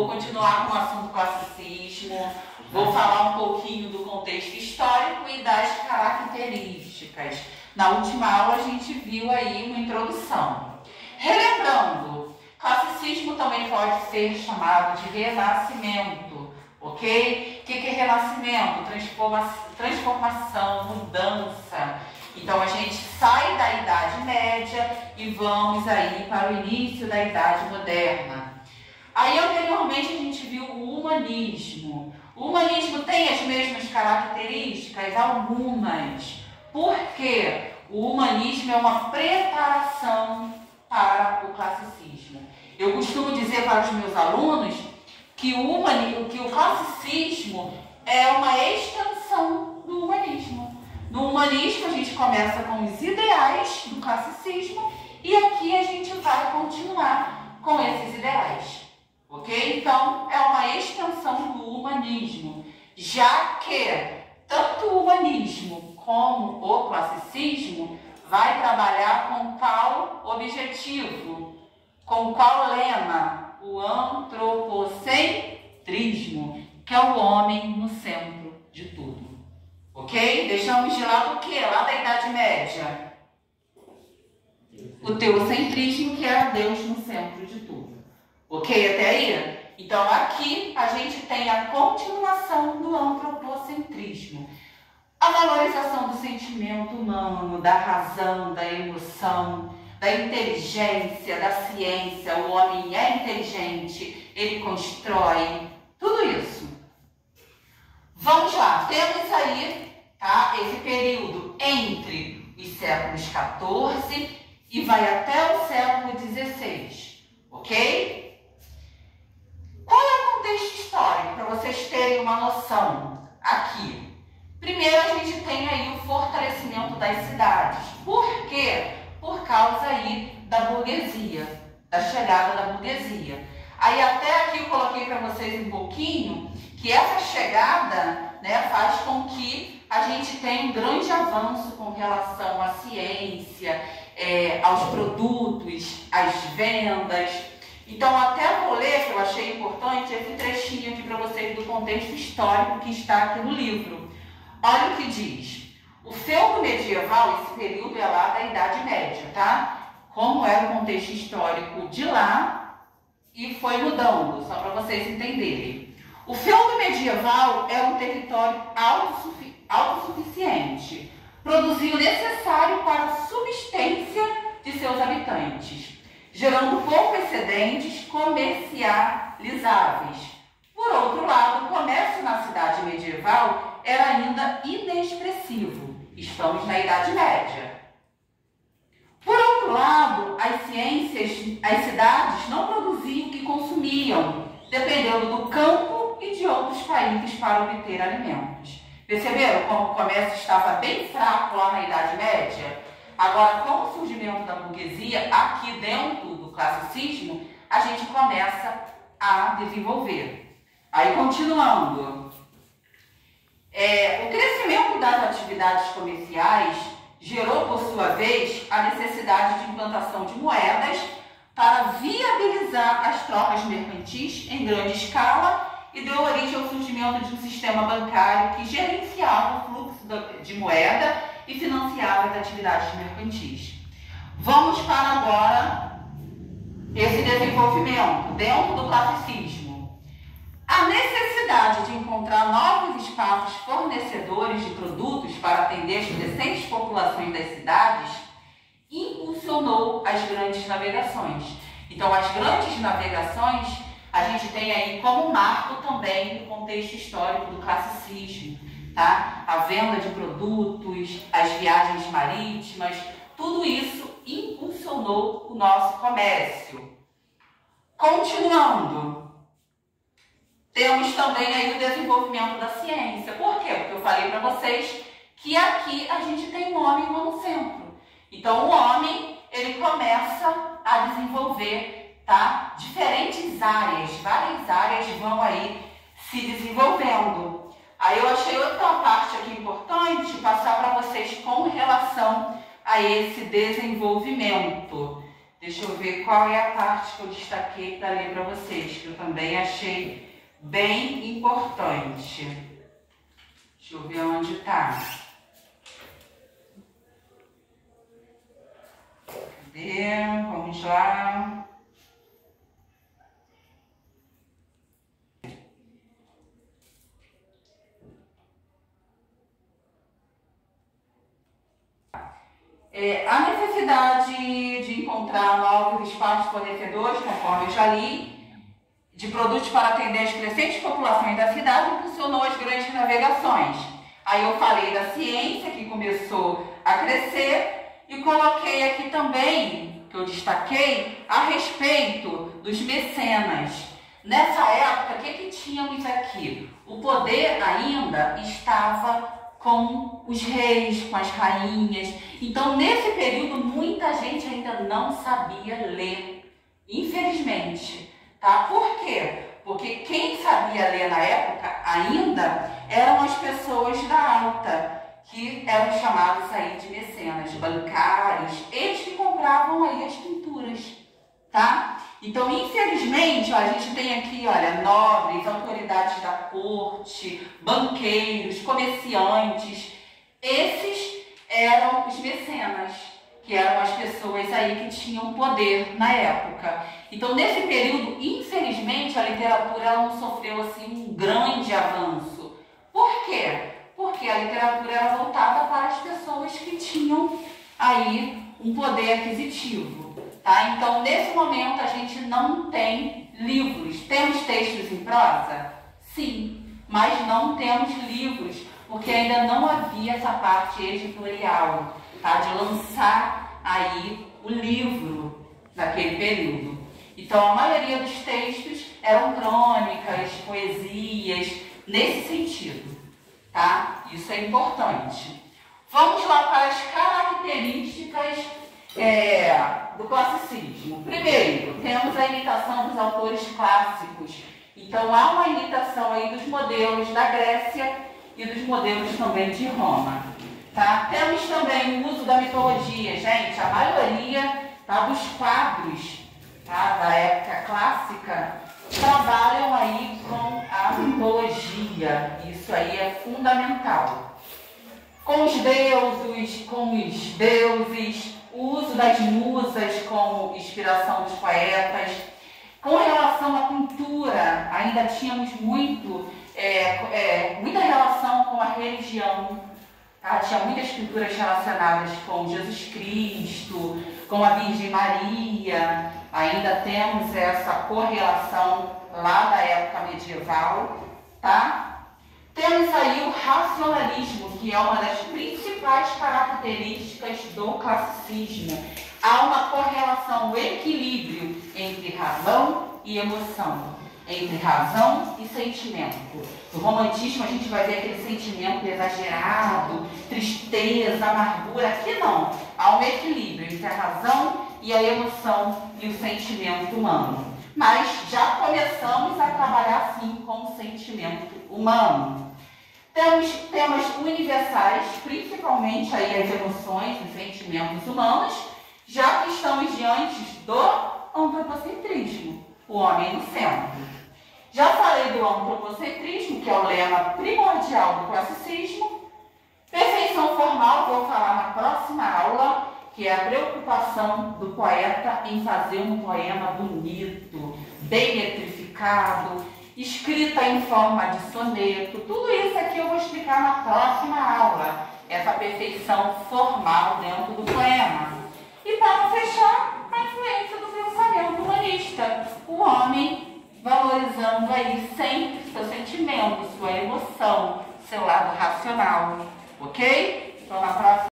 vou continuar com o assunto classicismo, vou falar um pouquinho do contexto histórico e das características. Na última aula a gente viu aí uma introdução. Relembrando, classicismo também pode ser chamado de renascimento, ok? O que é renascimento? Transformação, mudança. Então a gente sai da Idade Média e vamos aí para o início da Idade Moderna. Aí anteriormente a gente viu o humanismo. O humanismo tem as mesmas características? Algumas. Por quê? O humanismo é uma preparação para o classicismo. Eu costumo dizer para os meus alunos que o classicismo é uma extensão do humanismo. No humanismo a gente começa com os ideais do classicismo e aqui a gente vai continuar com esses ideais. Ok? Então, é uma extensão do humanismo, já que tanto o humanismo como o classicismo vai trabalhar com qual objetivo, com qual lema? O antropocentrismo, que é o homem no centro de tudo. Ok? Deixamos de lado o que? Lá da Idade Média. O teocentrismo, que é Deus no centro de tudo. Ok até aí? Então aqui a gente tem a continuação do antropocentrismo. A valorização do sentimento humano, da razão, da emoção, da inteligência, da ciência. O homem é inteligente, ele constrói, tudo isso. Vamos lá, temos aí, tá, esse período entre os séculos XIV e vai até o século XVI, ok? Qual é o contexto histórico, para vocês terem uma noção aqui? Primeiro, a gente tem aí o fortalecimento das cidades. Por quê? Por causa aí da burguesia, da chegada da burguesia. Aí até aqui eu coloquei para vocês um pouquinho que essa chegada, né, faz com que a gente tenha um grande avanço com relação à ciência, aos produtos, às vendas. Então, até vou ler, que eu achei importante, esse trechinho aqui para vocês do contexto histórico que está aqui no livro. Olha o que diz. O feudo medieval, esse período é lá da Idade Média, tá? Como era o contexto histórico de lá e foi mudando, só para vocês entenderem. O feudo medieval era um território autossuficiente, produzia o necessário para a subsistência de seus habitantes, gerando poucos excedentes comercializáveis. Por outro lado, o comércio na cidade medieval era ainda inexpressivo. Estamos na Idade Média. Por outro lado, as cidades não produziam o que consumiam, dependendo do campo e de outros países para obter alimentos. Perceberam como o comércio estava bem fraco lá na Idade Média? Agora, com o surgimento da burguesia, aqui dentro do classicismo, a gente começa a desenvolver. Aí, continuando. O crescimento das atividades comerciais gerou, por sua vez, a necessidade de implantação de moedas para viabilizar as trocas mercantis em grande escala e deu origem ao surgimento de um sistema bancário que gerenciava o fluxo de moeda e financiava as atividades mercantis. Vamos para agora esse desenvolvimento dentro do classicismo. A necessidade de encontrar novos espaços fornecedores de produtos para atender as crescentes populações das cidades impulsionou as grandes navegações. Então, as grandes navegações a gente tem aí como marco também no contexto histórico do classicismo, tá? A venda de produtos, as viagens marítimas, tudo isso impulsionou o nosso comércio. Continuando. Temos também aí o desenvolvimento da ciência. Por quê? Porque eu falei para vocês que aqui a gente tem um homem no centro. Então, o homem, ele começa a desenvolver, tá? Diferentes áreas, várias áreas vão aí se desenvolvendo. Aí eu achei outra parte aqui importante passar para vocês com relação a esse desenvolvimento. Deixa eu ver qual é a parte que eu destaquei para ler para vocês, que eu também achei bem importante. Deixa eu ver onde está. Cadê? Vamos lá. A necessidade de encontrar novos espaços fornecedores, conforme eu já li, de produtos para atender as crescentes populações da cidade, impulsionou as grandes navegações. Aí eu falei da ciência, que começou a crescer, e coloquei aqui também, que eu destaquei, a respeito dos mecenas. Nessa época, o que tínhamos aqui? O poder ainda estava com os reis, com as rainhas. Então, nesse período, muita gente ainda não sabia ler, infelizmente. Tá? Por quê? Porque quem sabia ler na época ainda eram as pessoas da alta, que eram chamados aí de mecenas, bancários, eles que compravam aí as pinturas. Tá? Então, infelizmente, ó, a gente tem aqui, olha, nobres, autoridades da corte, banqueiros, comerciantes. Esses eram os mecenas, que eram as pessoas aí que tinham poder na época. Então, nesse período, infelizmente, a literatura ela não sofreu assim um grande avanço. Por quê? Porque a literatura era voltada para as pessoas que tinham aí um poder aquisitivo. Tá? Então, nesse momento, a gente não tem livros. Temos textos em prosa? Sim, mas não temos livros, porque ainda não havia essa parte editorial, tá? De lançar aí o livro naquele período. Então, a maioria dos textos eram crônicas, poesias, nesse sentido. Tá? Isso é importante. Vamos lá para as características do classicismo. Primeiro, temos a imitação dos autores clássicos. Então, há uma imitação aí dos modelos da Grécia e dos modelos também de Roma. Tá? Temos também o uso da mitologia. Gente, a maioria dos quadros da época clássica trabalham aí com a mitologia. Isso aí é fundamental. Com os deuses, o uso das musas como inspiração dos poetas. Com relação à pintura, ainda tínhamos muita relação com a religião. Tá? Tinha muitas pinturas relacionadas com Jesus Cristo, com a Virgem Maria. Ainda temos essa correlação lá da época medieval. Tá? Temos aí o racionalismo, que é uma das principais características do classicismo. Há uma correlação, um equilíbrio entre razão e emoção, entre razão e sentimento. No romantismo a gente vai ver aquele sentimento exagerado, tristeza, amargura. Aqui não, há um equilíbrio entre a razão e a emoção e o sentimento humano. Mas já começamos a trabalhar sim com o sentimento humano. Temos temas universais, principalmente aí as emoções e sentimentos humanos, já que estamos diante do antropocentrismo, o homem no centro. Já falei do antropocentrismo, que é o lema primordial do classicismo. Perfeição formal, vou falar na próxima aula, que é a preocupação do poeta em fazer um poema bonito, bem metrificado, escrita em forma de soneto. Tudo isso aqui eu vou explicar na próxima aula, essa perfeição formal dentro do poema. E para fechar, a influência do pensamento humanista, o homem valorizando aí sempre seu sentimento, sua emoção, seu lado racional, ok? Então na próxima